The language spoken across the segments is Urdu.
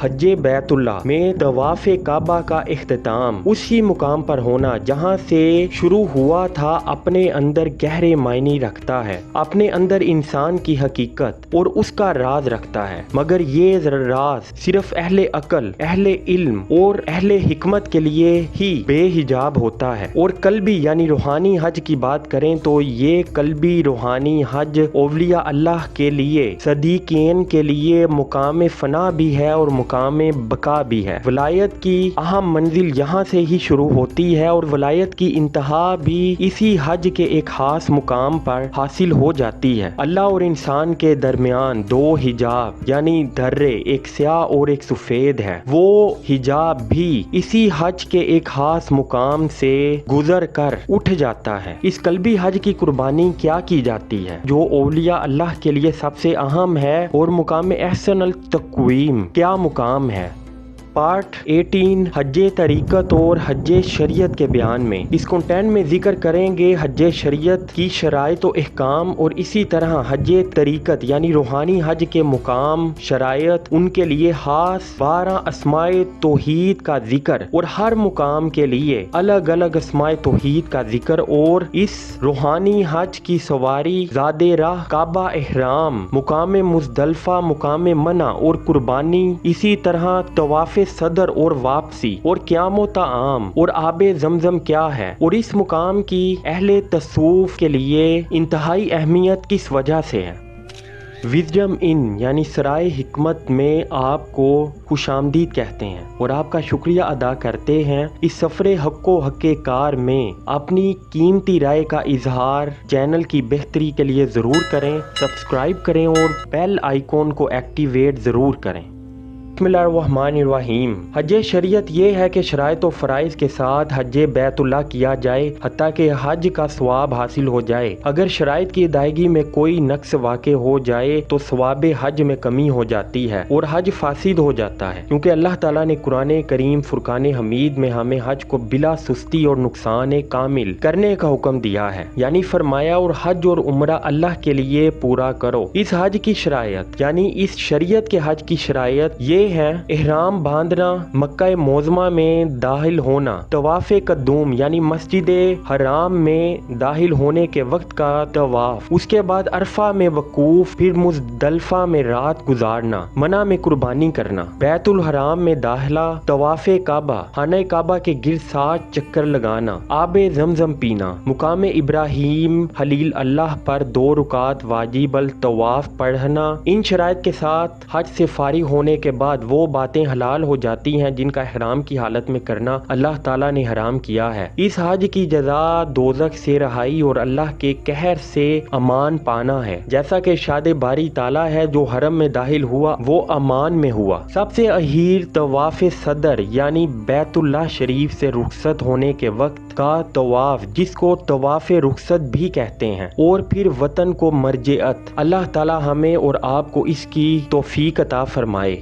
حج بیت اللہ میں طواف کعبہ کا اختتام اسی مقام پر ہونا جہاں سے شروع ہوا تھا اپنے اندر گہرے معنی رکھتا ہے، اپنے اندر انسان کی حقیقت اور اس کا راز رکھتا ہے، مگر یہ راز صرف اہل عقل، اہل علم اور اہل حکمت کے لیے ہی بے حجاب ہوتا ہے۔ اور قلبی یعنی روحانی حج کی بات کریں تو یہ قلبی روحانی حج اولیاء اللہ کے لیے، صدیقین کے لیے مقام فنا بھی ہے اور مقام بقا بھی ہے۔ ولایت کی اہم منزل یہاں سے ہی شروع ہوتی ہے اور ولایت کی انتہا بھی اسی حج کے ایک خاص مقام پر حاصل ہو جاتی ہے۔ اللہ اور انسان کے درمیان دو حجاب یعنی درے، ایک سیاہ اور ایک سفید ہے، وہ حجاب بھی اسی حج کے ایک خاص مقام سے گزر کر اٹھ جاتا ہے۔ اس قلبی حج کی قربانی کیا کی جاتی ہے جو اولیاء اللہ کے لیے سب سے اہم ہے، اور مقام احسن التقویم کیا مقام ہے؟ پارٹ 18 حج طریقت اور حج شریعت کے بیان میں اس کنٹینٹ میں ذکر کریں گے حج شریعت کی شرائط و احکام، اور اسی طرح حج طریقت یعنی روحانی حج کے مقام، شرائط، ان کے لیے خاص 12 اسماء توحید کا ذکر، اور ہر مقام کے لیے الگ الگ اسماء توحید کا ذکر، اور اس روحانی حج کی سواری، زاد راہ، کعبہ احرام، مقام مزدلفہ، مقام منع اور قربانی، اسی طرح طواف صدر اور واپسی، اور قیام و طعام، اور آب زمزم کیا ہے، اور اس مقام کی اہل تصوف کے لیے انتہائی اہمیت کس وجہ سے ہے۔ وزڈم ان یعنی سرائے حکمت میں آپ کو خوش آمدید کہتے ہیں اور آپ کا شکریہ ادا کرتے ہیں۔ اس سفر حق و حق کار میں اپنی قیمتی رائے کا اظہار چینل کی بہتری کے لیے ضرور کریں، سبسکرائب کریں اور بیل آئیکن کو ایکٹیویٹ ضرور کریں۔ بسم اللہ الرحمن الرحیم۔ حج شریعت یہ ہے کہ شرائط و فرائض کے ساتھ حج بیت اللہ کیا جائے حتیٰ کہ حج کا ثواب حاصل ہو جائے۔ اگر شرائط کی ادائیگی میں کوئی نقص واقع ہو جائے تو ثواب حج میں کمی ہو جاتی ہے اور حج فاسد ہو جاتا ہے، کیونکہ اللہ تعالیٰ نے قرآن کریم فرقان حمید میں ہمیں حج کو بلا سستی اور نقصان کامل کرنے کا حکم دیا ہے، یعنی فرمایا اور حج اور عمرہ اللہ کے لیے پورا کرو۔ اس حج کی شرائط یعنی اس شریعت کے حج کی شرائط یہ ہے: احرام باندھنا، مکہ معظمہ میں داخل ہونا، طواف قدوم یعنی مسجد حرام میں داخل ہونے کے وقت کا طواف، اس کے بعد عرفہ میں وقوف، پھر مزدلفہ میں رات گزارنا، منع میں قربانی کرنا، بیت الحرام میں داخلہ، طواف کعبہ، خانہ کعبہ کے گرد 7 چکر لگانا، آب زمزم پینا، مقام ابراہیم خلیل اللہ پر 2 رکعات واجب الطواف پڑھنا۔ ان شرائط کے ساتھ حج سے فارغ ہونے کے بعد وہ باتیں حلال ہو جاتی ہیں جن کا احرام کی حالت میں کرنا اللہ تعالیٰ نے حرام کیا ہے۔ اس حج کی جزا دوزخ سے رہائی اور اللہ کے قہر سے امان پانا ہے، جیسا کہ ارشاد باری تعالیٰ ہے: جو حرم میں داخل ہوا وہ امان میں ہوا۔ سب سے اخیر طواف صدر یعنی بیت اللہ شریف سے رخصت ہونے کے وقت کا طواف، جس کو طواف رخصت بھی کہتے ہیں، اور پھر وطن کو مرجعت۔ اللہ تعالیٰ ہمیں اور آپ کو اس کی توفیق عطا فرمائے۔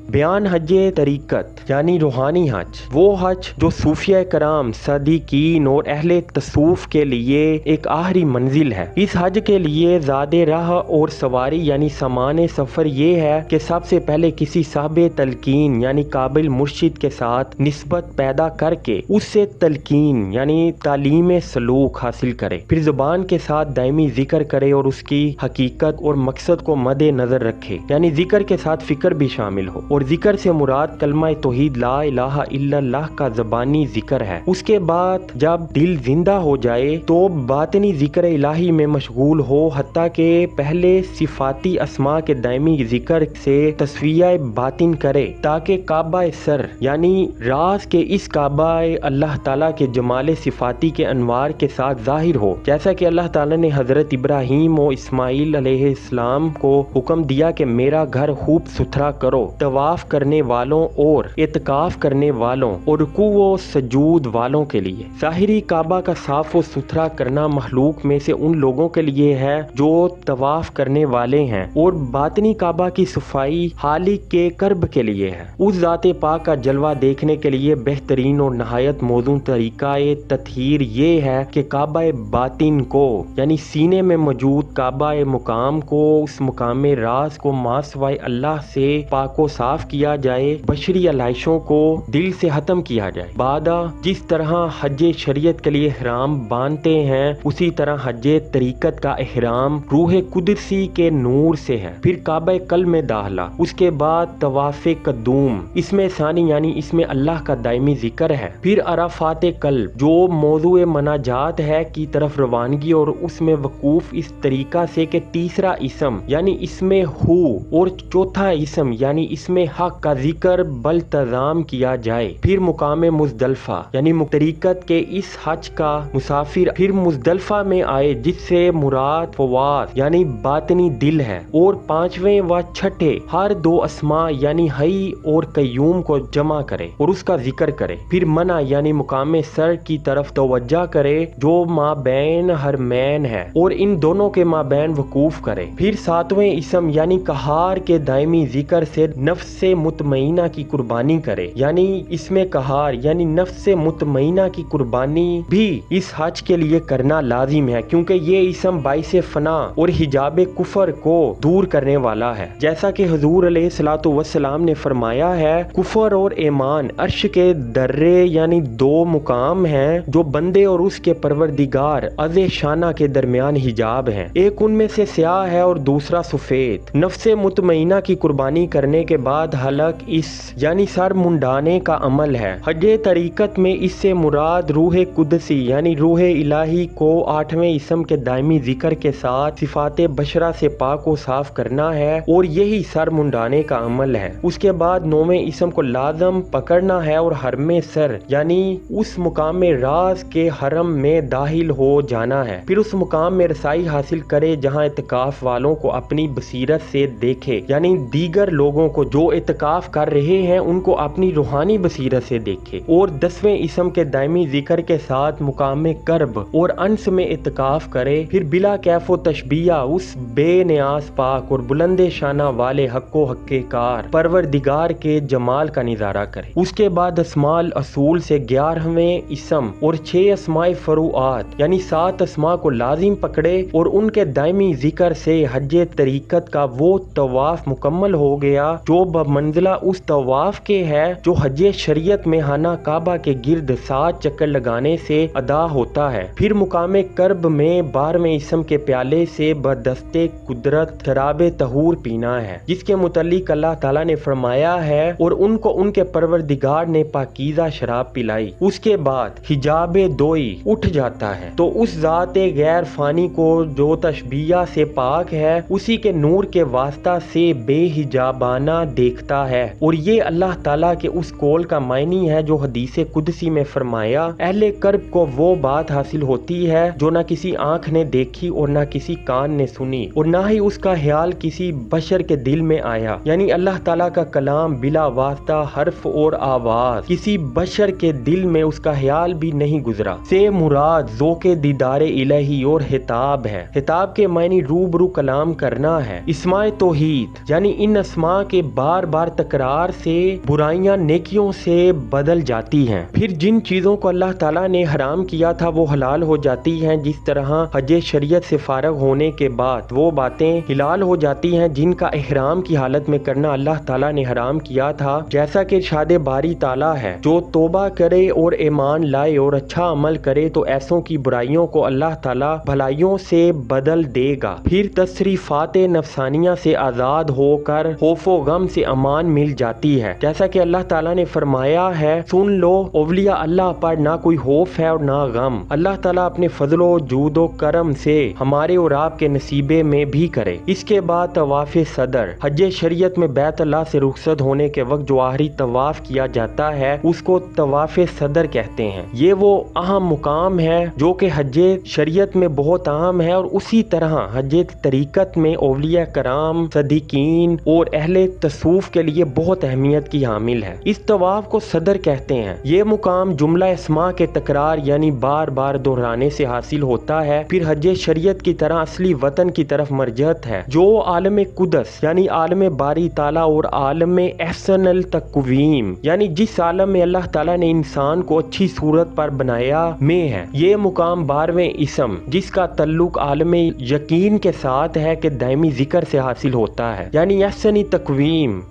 بیان حج طریقت یعنی روحانی حج، وہ حج جو صوفیہ کرام، صدیقین اور اہل تصوف کے لیے ایک آخری منزل ہے۔ اس حج کے لیے زاد راہ اور سواری یعنی سامان سفر یہ ہے کہ سب سے پہلے کسی صاحب تلقین یعنی قابل مرشد کے ساتھ نسبت پیدا کر کے اس سے تلقین یعنی تعلیم سلوک حاصل کرے، پھر زبان کے ساتھ دائمی ذکر کرے اور اس کی حقیقت اور مقصد کو مد نظر رکھے، یعنی ذکر کے ساتھ فکر بھی شامل ہو، اور ذکر سے مراد کلمہ توحید لا الہ الا اللہ کا زبانی ذکر ہے۔ اس کے بعد جب دل زندہ ہو جائے تو باطنی ذکر الہی میں مشغول ہو، حتیٰ کہ پہلے صفاتی اسماء کے دائمی ذکر سے تسویہ باطن کرے تاکہ کعبہ سر یعنی راز کے اس کعبہ اللہ تعالیٰ کے جمال صفاتی کے انوار کے ساتھ ظاہر ہو، جیسا کہ اللہ تعالیٰ نے حضرت ابراہیم و اسماعیل علیہ السلام کو حکم دیا کہ میرا گھر خوب ستھرا کرو، طواف کرنے والوں اور اعتکاف کرنے والوں اور رکوع و سجود والوں کے لیے۔ ظاہری کعبہ کا صاف و ستھرا کرنا مخلوق میں سے ان لوگوں کے لیے ہے جو طواف کرنے والے ہیں، اور باطنی کعبہ کی صفائی خالق کے قرب کے لیے ہے۔ اس ذات پاک کا جلوہ دیکھنے کے لیے بہترین اور نہایت موزوں طریقہ تطہیر یہ ہے کہ کعبہ باطن کو یعنی سینے میں موجود کعبہ مقام کو، اس مقام راز کو ماسوائے اللہ سے پاک و صاف طواف کیا جائے، بشری علائشوں کو دل سے ختم کیا جائے۔ بعد جس طرح حج شریعت کے لیے احرام باندھتے ہیں، اسی طرح حج طریقت کا احرام روح قدسی کے نور سے ہے۔ پھر کعبہ قلب میں داخلہ، اس کے بعد طواف قدوم، اس میں ثانی یعنی اس میں اللہ کا دائمی ذکر ہے۔ پھر عرفات قلب جو موضوع مناجات ہے کی طرف روانگی، اور اس میں وقوف اس طریقہ سے کہ تیسرا اسم یعنی اس میں ہو اور چوتھا اسم یعنی اس میں حق کا ذکر بلتزام کیا جائے۔ پھر مقام مزدلفہ یعنی طریقت کے اس حج کا مسافر پھر مزدلفہ میں آئے، جس سے مراد فواز یعنی باطنی دل ہے، اور پانچویں و چھٹے ہر دو اسماء یعنی حی اور قیوم کو جمع کرے اور اس کا ذکر کرے۔ پھر منع یعنی مقام سر کی طرف توجہ کرے جو مابین حرمین ہے، اور ان دونوں کے مابین وقوف کرے۔ پھر ساتویں اسم یعنی قہار کے دائمی ذکر سے نفس مطمئنہ کی قربانی کرے، یعنی اس میں قہار یعنی نفس مطمئنہ کی قربانی بھی اس حج کے لیے کرنا لازم ہے، کیونکہ یہ اسم باعث فنا اور حجاب کفر کو دور کرنے والا ہے۔ جیسا کہ حضور علیہ الصلوۃ والسلام نے فرمایا ہے، کفر اور ایمان عرش کے درے یعنی دو مقام ہیں جو بندے اور اس کے پروردگار عز شانہ کے درمیان حجاب ہیں، ایک ان میں سے سیاہ ہے اور دوسرا سفید۔ نفس مطمئنہ کی قربانی کرنے کے بعد حلق اس یعنی سر منڈانے کا عمل ہے۔ حج طریقت میں اس سے مراد روح قدسی یعنی روح الہی کو 8ویں اسم کے دائمی ذکر کے ساتھ صفات بشرہ سے پاک و صاف کرنا ہے، اور یہی سر منڈانے کا عمل ہے۔ اس کے بعد 9ویں اسم کو لازم پکڑنا ہے اور حرم سر یعنی اس مقام راز کے حرم میں داخل ہو جانا ہے۔ پھر اس مقام میں رسائی حاصل کرے جہاں اعتکاف والوں کو اپنی بصیرت سے دیکھے، یعنی دیگر لوگوں کو جو اعتکاف کر رہے ہیں ان کو اپنی روحانی بصیرت سے دیکھے، اور 10ویں اسم کے دائمی ذکر کے ساتھ مقام کرب اور انس میں اعتکاف کرے۔ پھر بلا کیف و تشبیہ اس بے نیاز پاک اور بلند شانہ والے حق و حقیقار پروردگار کے جمال کا نظارہ کرے۔ اس کے بعد اسماء الاصول سے 11ویں اسم اور 6 اسماء فروعات یعنی 7 اسماء کو لازم پکڑے، اور ان کے دائمی ذکر سے حج طریقت کا وہ طواف مکمل ہو گیا جو بمنزلہ اس طواف کے ہے جو حج شریعت میں خانہ کعبہ کے گرد 7 چکر لگانے سے ادا ہوتا ہے۔ پھر مقام کرب میں 12ویں اسم کے پیالے سے بدست قدرت شراب طہور پینا ہے، جس کے متعلق اللہ تعالیٰ نے فرمایا ہے، اور ان کو ان کے پروردگار نے پاکیزہ شراب پلائی۔ اس کے بعد حجاب دوئی اٹھ جاتا ہے، تو اس ذات غیر فانی کو جو تشبیہ سے پاک ہے اسی کے نور کے واسطہ سے بے حجابانہ دیکھتا ہے، اور یہ اللہ تعالیٰ کے اس قول کا معنی ہے جو حدیث قدسی میں فرمایا، اہل کرب کو وہ بات حاصل ہوتی ہے جو نہ کسی آنکھ نے دیکھی اور نہ کسی کان نے سنی، اور نہ ہی اس کا خیال کسی بشر کے دل میں آیا، یعنی اللہ تعالیٰ کا کلام بلا واسطہ حرف اور آواز کسی بشر کے دل میں اس کا خیال بھی نہیں گزرا سے مراد ذوق دیدار الہی اور خطاب ہے۔ خطاب کے معنی روبرو کلام کرنا ہے۔ اسماء توحید یعنی ان اسماء کے بار بار تکرار سے برائیاں نیکیوں سے بدل جاتی ہیں۔ پھر جن چیزوں کو اللہ تعالیٰ نے حرام کیا تھا وہ حلال ہو جاتی ہیں، جس طرح حج شریعت سے فارغ ہونے کے بعد وہ باتیں حلال ہو جاتی ہیں جن کا احرام کی حالت میں کرنا اللہ تعالیٰ نے حرام کیا تھا، جیسا کہ ارشاد باری تعالیٰ ہے، جو توبہ کرے اور ایمان لائے اور اچھا عمل کرے تو ایسوں کی برائیوں کو اللہ تعالیٰ بھلائیوں سے بدل دے گا۔ پھر تصریفات نفسانیہ سے آزاد ہو کر خوف و غم سے امان مل جاتی ہے، جیسا کہ اللہ تعالیٰ نے فرمایا ہے، سن لو اولیاء اللہ پر نہ کوئی خوف ہے اور نہ غم، اللہ تعالیٰ اپنے فضل و جود و کرم سے ہمارے اور آپ کے نصیبے میں بھی کرے۔ اس کے بعد طواف صدر، حج شریعت میں بیت اللہ سے رخصت ہونے کے وقت جو آخری طواف کیا جاتا ہے اس کو طواف صدر کہتے ہیں۔ یہ وہ اہم مقام ہے جو کہ حج شریعت میں بہت اہم ہے، اور اسی طرح حج طریقت میں اولیاء کرام، صدیقین اور اہل تصوف کے لیے بہت اہمیت کی حامل ہے۔ اس طواف کو صدر کہتے ہیں۔ یہ مقام جملہ اسماء کے تکرار یعنی بار بار دہرانے سے حاصل ہوتا ہے۔ پھر حج شریعت کی طرح اصلی وطن کی طرف مرجعت ہے جو عالم قدس یعنی عالم باری تعالیٰ اور عالم احسن التقویم یعنی جس عالم میں اللہ تعالیٰ نے انسان کو اچھی صورت پر بنایا میں ہے۔ یہ مقام 12ویں اسم جس کا تعلق عالم یقین کے ساتھ ہے کہ دائمی ذکر سے حاصل ہوتا ہے، یعنی احسن تقویم